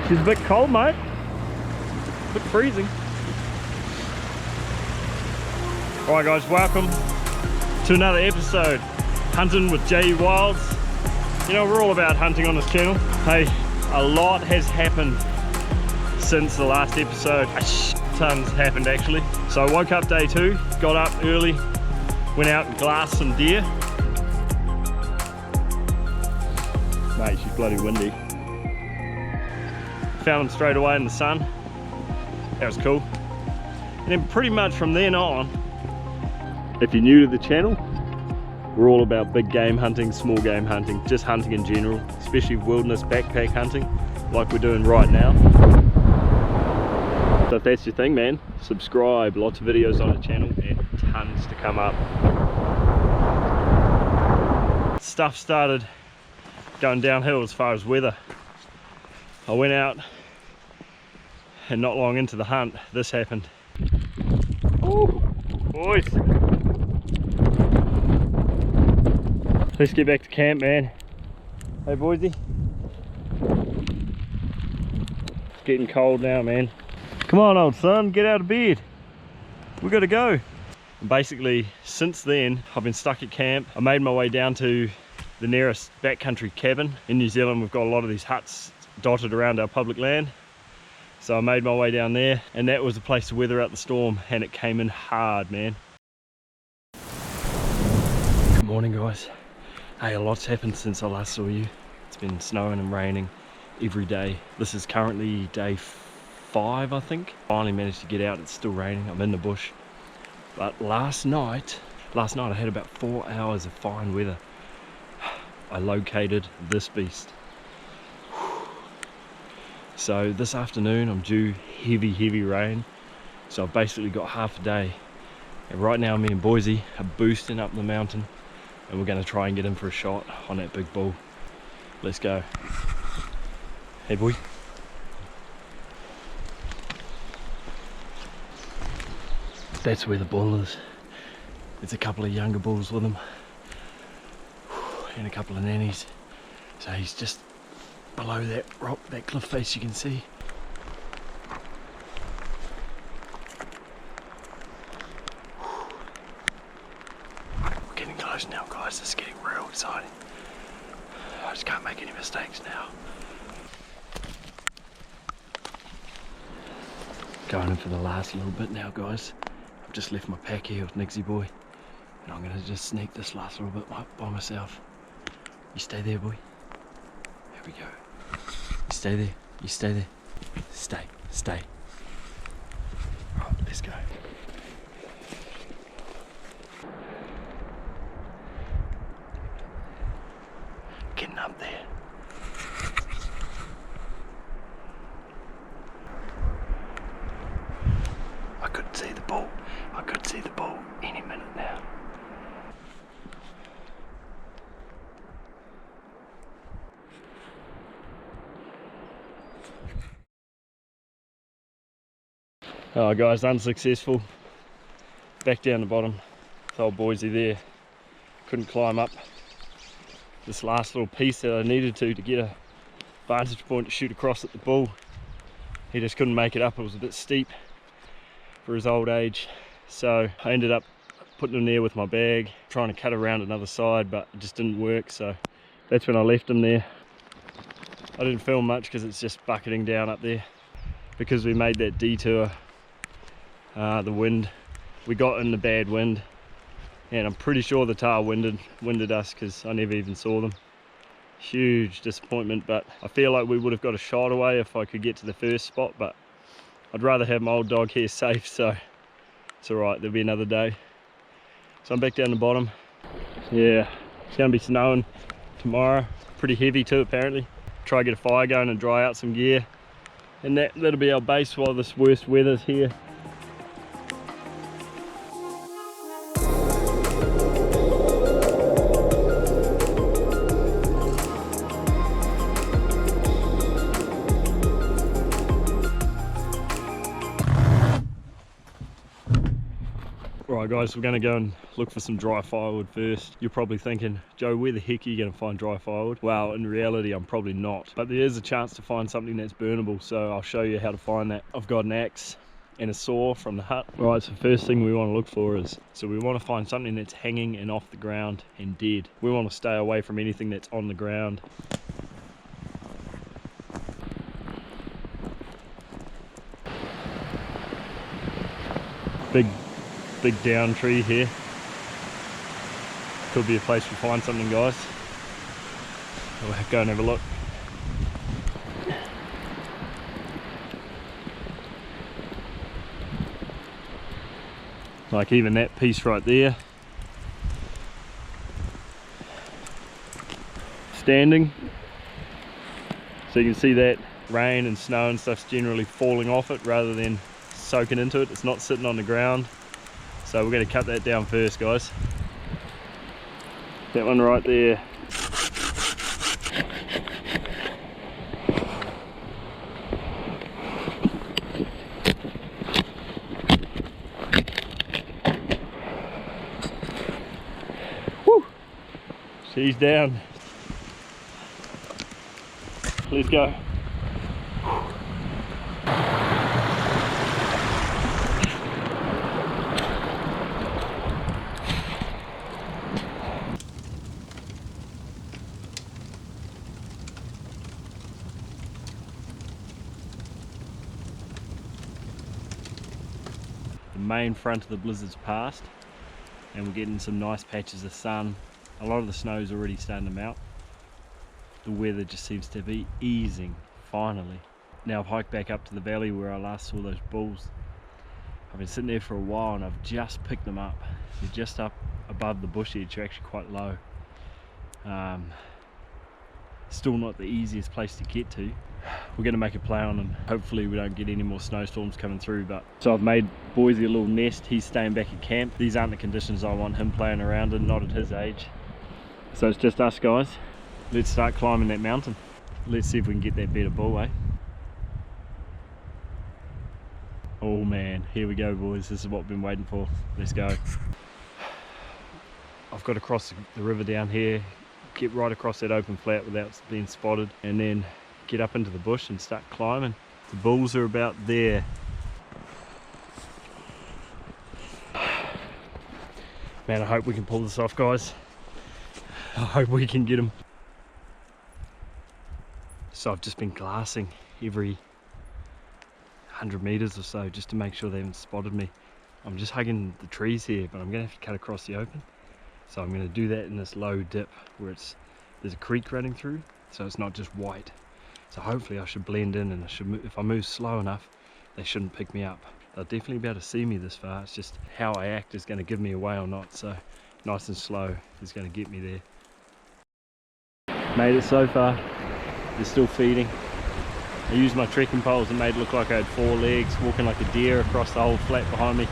She's a bit cold, mate. A bit freezing. Alright guys, welcome to another episode. Hunting with J Wilds. You know, we're all about hunting on this channel. Hey, a lot has happened since the last episode. Tons happened actually. So I woke up day 2, got up early, went out and glassed some deer. Mate, she's bloody windy. Found them straight away in the sun. That was cool. And then pretty much from then on, if you're new to the channel, we're all about big game hunting, small game hunting, just hunting in general, especially wilderness backpack hunting like we're doing right now. So if that's your thing, man, subscribe. Lots of videos on the channel and tons to come up. Stuff started going downhill as far as weather. I went out and not long into the hunt, this happened. Ooh, boys. Let's get back to camp, man. Hey, Boise. It's getting cold now, man. Come on, old son, get out of bed. We gotta go. And basically, since then, I've been stuck at camp. I made my way down to the nearest backcountry cabin. In New Zealand, we've got a lot of these huts dotted around our public land. So I made my way down there, and that was the place to weather out the storm, and it came in hard, man. Good morning, guys. Hey, a lot's happened since I last saw you. It's been snowing and raining every day. This is currently day 5, I think. Finally managed to get out. It's still raining. I'm in the bush. But last night I had about 4 hours of fine weather. I located this beast. So this afternoon I'm due heavy rain. So I've basically got half a day. And right now me and Boise are boosting up the mountain, and we're going to try and get in for a shot on that big bull. Let's go. Hey boy. That's where the bull is. There's a couple of younger bulls with him and a couple of nannies. So he's just below that rock, that cliff face you can see. We're getting close now, guys. This is getting real exciting. I just can't make any mistakes now. Going in for the last little bit now, guys. I've just left my pack here with Nixie boy, and I'm gonna just sneak this last little bit by myself. You stay there, boy. Here we go. You stay there. You stay there. Stay. Right, let's go. Getting up there. I could see the bull. I could see the bull any minute now. Oh guys, unsuccessful. Back down the bottom. With old Boise there. Couldn't climb up this last little piece that I needed to get a vantage point to shoot across at the bull. He just couldn't make it up. It was a bit steep for his old age. So I ended up putting him there with my bag, trying to cut around another side, but it just didn't work. So that's when I left him there. I didn't film much because it's just bucketing down up there. Because we made that detour, the wind, we got in the bad wind, and I'm pretty sure the Tahr winded us because I never even saw them. Huge disappointment, but I feel like we would have got a shot away if I could get to the first spot, but I'd rather have my old dog here safe, so it's alright, there'll be another day. So I'm back down the bottom. Yeah, it's going to be snowing tomorrow, pretty heavy too apparently. Try to get a fire going and dry out some gear. And that'll be our base while this worst weather's here. Right Alright guys, we're going to go and look for some dry firewood first. You're probably thinking, Joe, where the heck are you going to find dry firewood? Well, in reality, I'm probably not. But there is a chance to find something that's burnable, so I'll show you how to find that. I've got an axe and a saw from the hut. Right, so first thing we want to look for is, so we want to find something that's hanging and off the ground and dead. We want to stay away from anything that's on the ground. Big down tree here. Could be a place we find something, guys. We'll go and have a look. Like even that piece right there. Standing. So you can see that rain and snow and stuff's generally falling off it rather than soaking into it. It's not sitting on the ground. So we're going to cut that down first, guys. That one right there. Woo! She's down. Let's go. The main front of the blizzard's passed and we're getting some nice patches of sun. A lot of the snow's already starting to melt. The weather just seems to be easing finally. Now I've hiked back up to the valley where I last saw those bulls. I've been sitting there for a while and I've just picked them up. They're just up above the bush edge, they're actually quite low. Still not the easiest place to get to. We're going to make a play on them. Hopefully we don't get any more snowstorms coming through. But so I've made Boise a little nest. He's staying back at camp. These aren't the conditions I want him playing around in, not at his age. So it's just us guys. Let's start climbing that mountain. Let's see if we can get that better bull, eh? Oh man, here we go boys. This is what we've been waiting for. Let's go. I've got to cross the river down here, get right across that open flat without being spotted, and then get up into the bush and start climbing. The bulls are about there. Man, I hope we can pull this off, guys. I hope we can get them. So I've just been glassing every 100 meters or so just to make sure they haven't spotted me. I'm just hugging the trees here, but I'm gonna have to cut across the open. So I'm gonna do that in this low dip where there's a creek running through, so it's not just white. So hopefully I should blend in, and if I move slow enough, they shouldn't pick me up. They'll definitely be able to see me this far. It's just how I act is going to give me away or not. So nice and slow is going to get me there. Made it so far. They're still feeding. I used my trekking poles and made it look like I had 4 legs, walking like a deer across the whole flat behind me.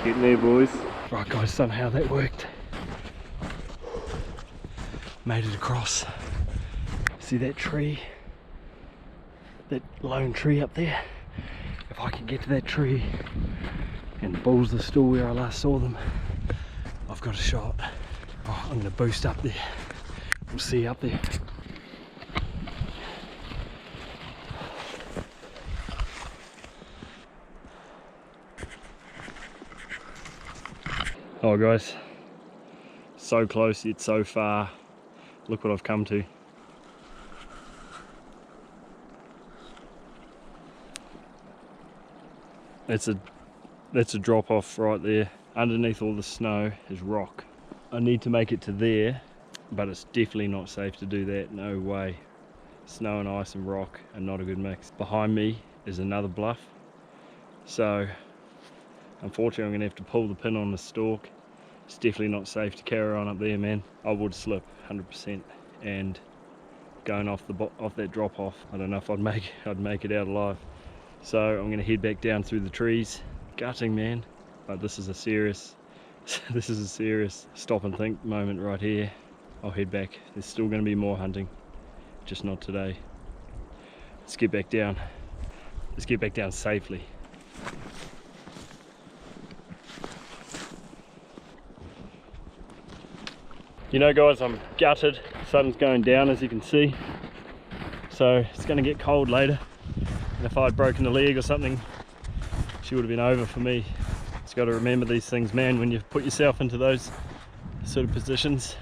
Getting there, boys. Right guys, somehow that worked. Made it across. See that tree? That lone tree up there? If I can get to that tree and the bulls are still where I last saw them, I've got a shot. Oh, I'm going to boost up there. We'll see up there. Oh guys, so close yet so far. Look what I've come to. That's a drop off right there. Underneath all the snow is rock. I need to make it to there, but it's definitely not safe to do that, no way. Snow and ice and rock are not a good mix. Behind me is another bluff, so unfortunately I'm gonna have to pull the pin on the stalk. It's definitely not safe to carry on up there, man. I would slip 100%, and going off that drop off, I don't know if I'd make it out alive. So I'm gonna head back down through the trees. Gutting, man, but this is a serious stop and think moment right here. I'll head back. There's still gonna be more hunting, just not today. Let's get back down. Let's get back down safely. You know guys, I'm gutted. The sun's going down as you can see. So it's going to get cold later. And if I'd broken a leg or something, she would have been over for me. Just got to remember these things, man, when you put yourself into those sort of positions.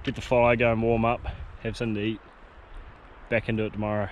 Get the fire going, warm up, have something to eat. Back into it tomorrow.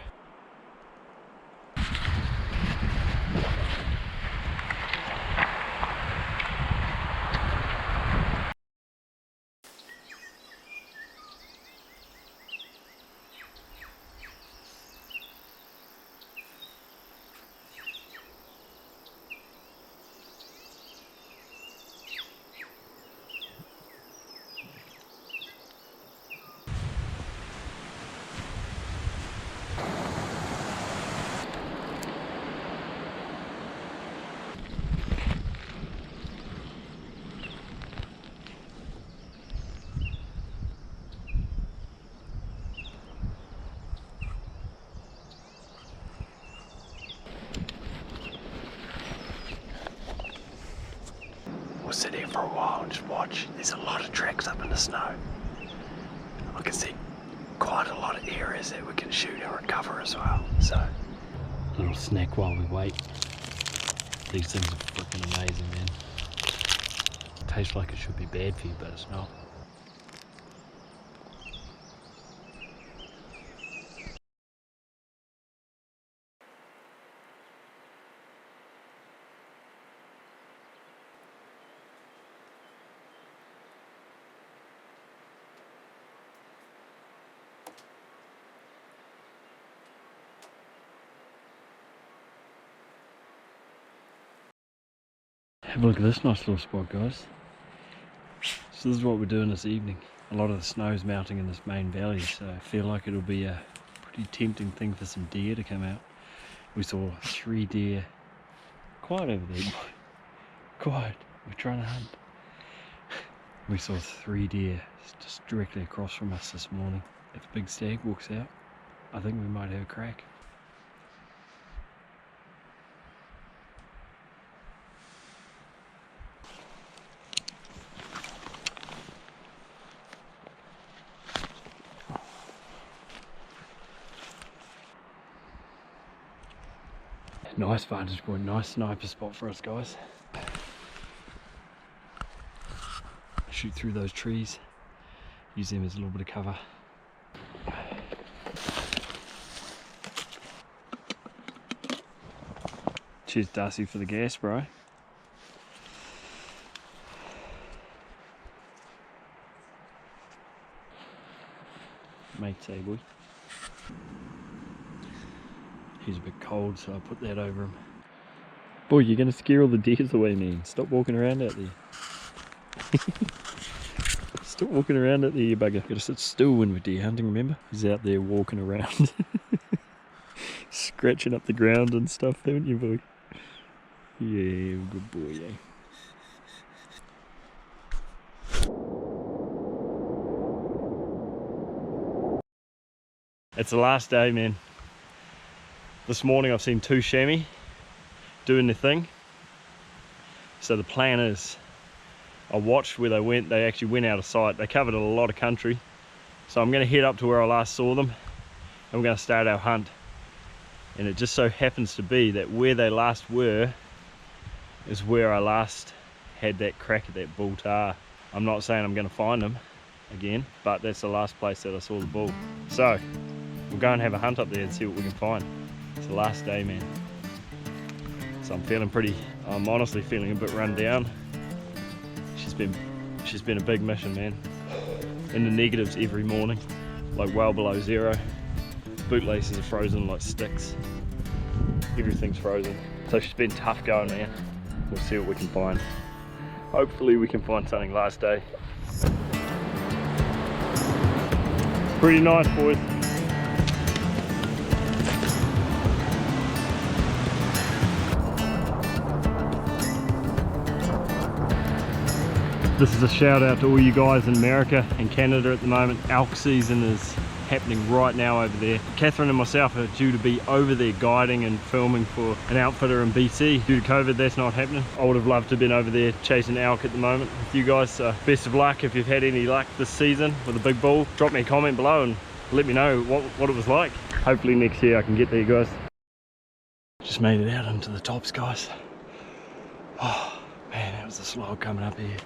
We'll sit here for a while and just watch. There's a lot of tracks up in the snow. I can see quite a lot of areas that we can shoot and recover as well. So, a little snack while we wait. These things are freaking amazing, man. Tastes like it should be bad for you, but it's not. Have a look at this nice little spot, guys. So this is what we're doing this evening. A lot of the snow's melting in this main valley, so I feel like it'll be a pretty tempting thing for some deer to come out. We saw 3 deer. Quiet over there, boy. Quiet. We're trying to hunt. We saw 3 deer just directly across from us this morning. If a big stag walks out, I think we might have a crack. Nice vantage point, nice sniper spot for us, guys. Shoot through those trees, use them as a little bit of cover. Cheers, Darcy, for the gas, bro. Mate, say boy. He's a bit cold, so I put that over him. Boy, you're going to scare all the deers away, man. Stop walking around out there. Stop walking around out there, you bugger. Gotta sit still when we're deer hunting, remember? He's out there walking around. Scratching up the ground and stuff, haven't you, boy? Yeah, good boy, eh? It's the last day, man. This morning I've seen 2 chamois doing their thing. So the plan is, I watched where they went. They actually went out of sight. They covered a lot of country. So I'm going to head up to where I last saw them and we're going to start our hunt. And it just so happens to be that where they last were is where I last had that crack at that bull Tahr. I'm not saying I'm going to find them again, but that's the last place that I saw the bull. So we'll go and have a hunt up there and see what we can find. It's the last day, man. So I'm honestly feeling a bit run down. She's been a big mission, man. In the negatives every morning, like well below 0. Bootlaces are frozen like sticks. Everything's frozen. So she's been tough going, man. We'll see what we can find. Hopefully we can find something last day. Pretty nice, boys. This is a shout out to all you guys in America and Canada at the moment. Elk season is happening right now over there. Catherine and myself are due to be over there guiding and filming for an outfitter in BC. Due to COVID, that's not happening. I would have loved to have been over there chasing elk at the moment with you guys. So best of luck if you've had any luck this season with a big bull. Drop me a comment below and let me know what it was like. Hopefully next year I can get there, guys. Just made it out into the tops, guys. Oh man, that was a slog coming up here.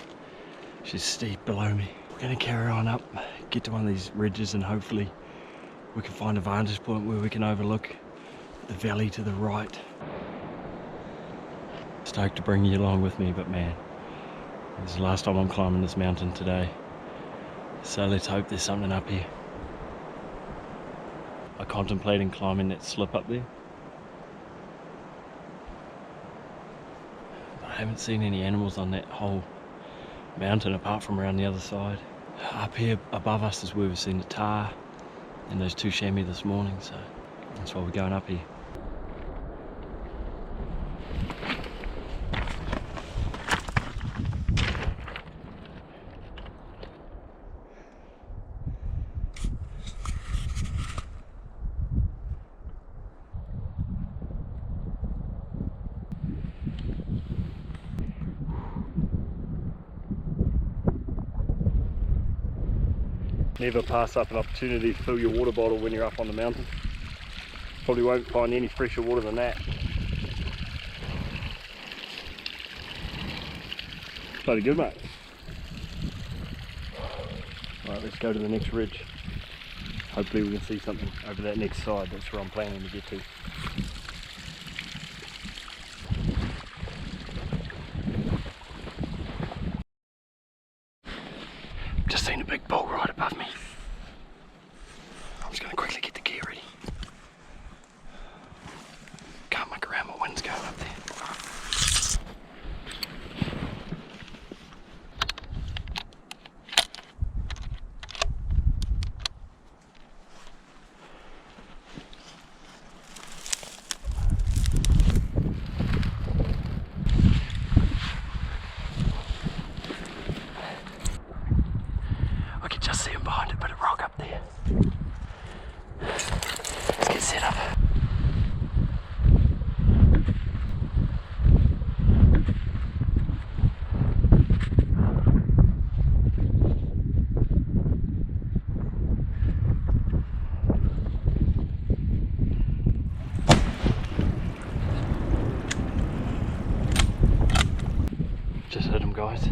She's steep below me. We're gonna carry on up, get to one of these ridges, and hopefully we can find a vantage point where we can overlook the valley to the right. Stoked to bring you along with me, but man, this is the last time I'm climbing this mountain today. So let's hope there's something up here. I'm contemplating climbing that slip up there. But I haven't seen any animals on that whole mountain apart from around the other side. Up here above us is where we've seen the Tahr and those two chamois this morning, so that's why we're going up here. Never pass up an opportunity to fill your water bottle when you're up on the mountain. Probably won't find any fresher water than that. Bloody good, mate. Alright, let's go to the next ridge. Hopefully we can see something over that next side. That's where I'm planning to get to. Just seen a big bull right above me. I'm just going to quickly get the gear ready. Can't make around my wind's going up there. I can just see him behind a bit of rock up there. Let's get set up. Just hit him, guys.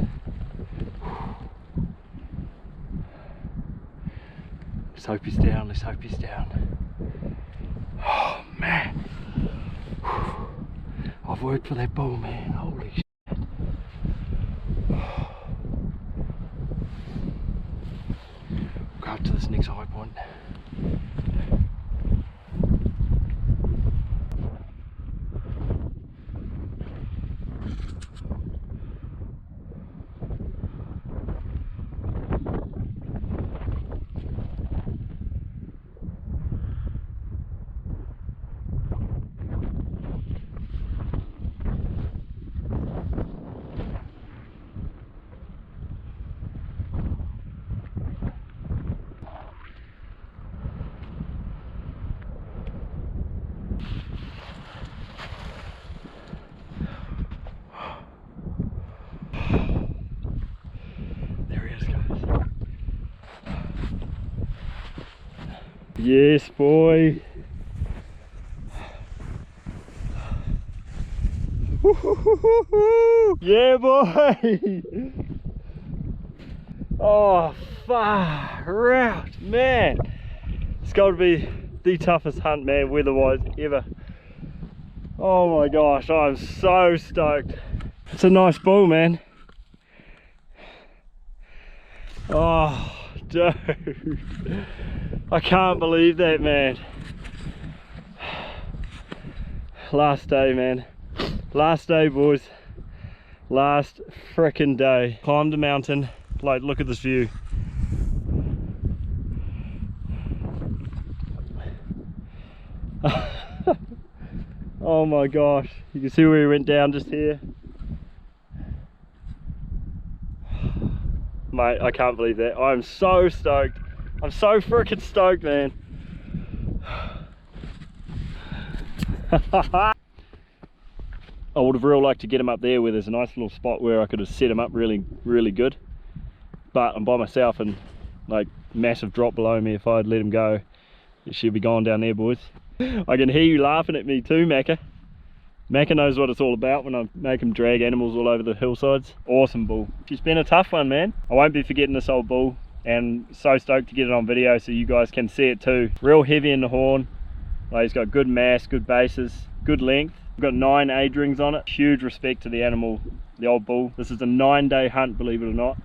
Let's hope he's down, let's hope he's down. Oh man. I've worked for that bull, man. Holy shit. Go up to this next high point. Yes, boy. Yeah, boy. Oh, far out, man. It's got to be the toughest hunt, man, weather-wise ever. Oh my gosh, I'm so stoked. It's a nice bull, man. Oh, dude. I can't believe that, man. Last day, man. Last day, boys. Last frickin' day. Climbed the mountain. Like, look at this view. Oh my gosh. You can see where we went down just here. Mate, I can't believe that. I'm so stoked. I'm so freaking stoked, man. I would have real liked to get him up there where there's a nice little spot where I could have set him up really, really good. But I'm by myself and like massive drop below me. If I'd let him go, it should be gone down there, boys. I can hear you laughing at me too, Macca. Macca knows what it's all about when I make him drag animals all over the hillsides. Awesome bull. She's been a tough one, man. I won't be forgetting this old bull, and so stoked to get it on video so you guys can see it too. Real heavy in the horn. Like, he's got good mass, good bases, good length. We've got 9 age rings on it. Huge respect to the animal, the old bull. This is a 9-day hunt, believe it or not.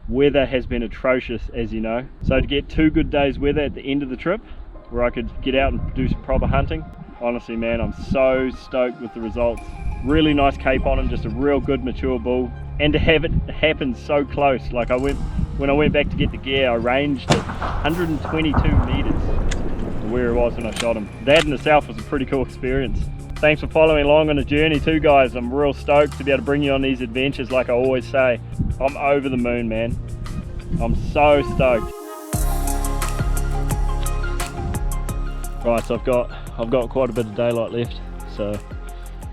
Weather has been atrocious, as you know. So to get 2 good days weather at the end of the trip, where I could get out and do some proper hunting, honestly, man, I'm so stoked with the results. Really nice cape on him, just a real good mature bull. And to have it happen so close, like when I went back to get the gear, I ranged at 122 meters from where it was when I shot him. That in itself was a pretty cool experience. Thanks for following along on the journey too, guys. I'm real stoked to be able to bring you on these adventures, like I always say. I'm over the moon, man. I'm so stoked. Right, so I've got quite a bit of daylight left, so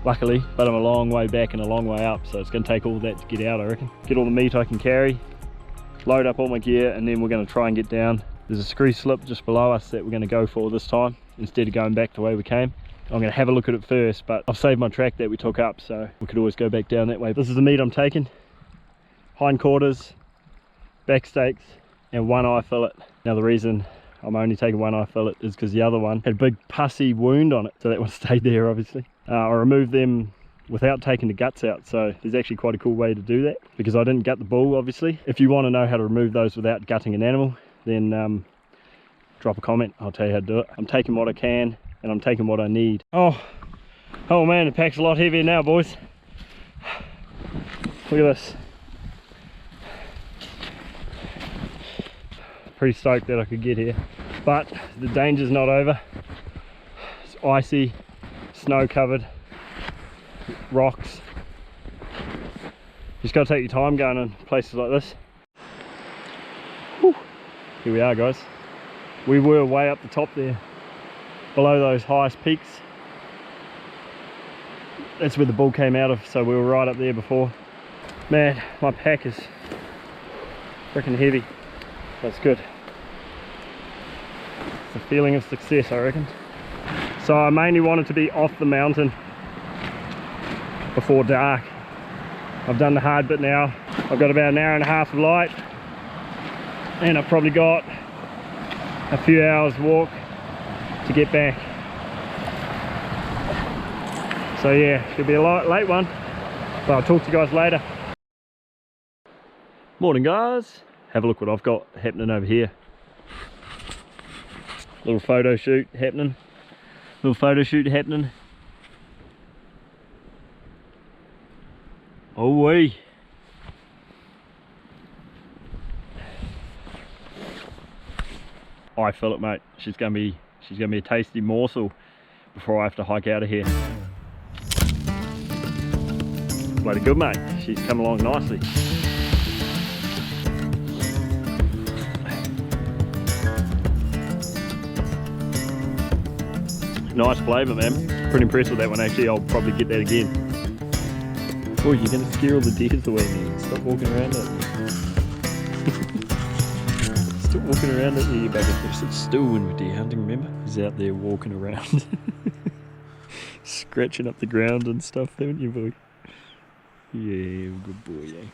luckily, but I'm a long way back and a long way up, so it's going to take all that to get out, I reckon. Get all the meat I can carry, load up all my gear, and then we're going to try and get down. There's a scree slip just below us that we're going to go for this time, instead of going back the way we came. I'm going to have a look at it first, but I've saved my track that we took up, so we could always go back down that way. This is the meat I'm taking. Hindquarters, back steaks, and 1 eye fillet. Now the reason I'm only taking 1 eye fillet is because the other one had a big pussy wound on it, so that one stayed there obviously. I removed them without taking the guts out, so there's actually quite a cool way to do that, because I didn't gut the bull obviously. If you want to know how to remove those without gutting an animal, then drop a comment, I'll tell you how to do it. I'm taking what I can and I'm taking what I need. Oh man, the pack's a lot heavier now, boys. Look at this. Pretty stoked that I could get here, but the danger's not over. It's icy, snow covered, rocks. Just gotta take your time going in places like this. Whew. Here we are, guys. We were way up the top there, below those highest peaks. That's where the bull came out of, so we were right up there before. Man, my pack is freaking heavy. That's good. It's a feeling of success, I reckon. So I mainly wanted to be off the mountain before dark. I've done the hard bit now. I've got about 1.5 hours of light, and I've probably got a few hours walk to get back. So yeah, should be a late one, but I'll talk to you guys later. Morning, guys. Have a look what I've got happening over here. Little photo shoot happening. Oh wee. I feel it, mate. She's gonna be a tasty morsel before I have to hike out of here. Bloody good, mate. She's come along nicely. Nice flavour, man. Pretty impressed with that one actually. I'll probably get that again. Oh, you're going to scare all the deers away, man. Stop walking around it. Stop walking around it. Yeah, back up there. Sit still when we're deer hunting, remember? He's out there walking around. Scratching up the ground and stuff, haven't you, boy? Yeah, good boy, yeah.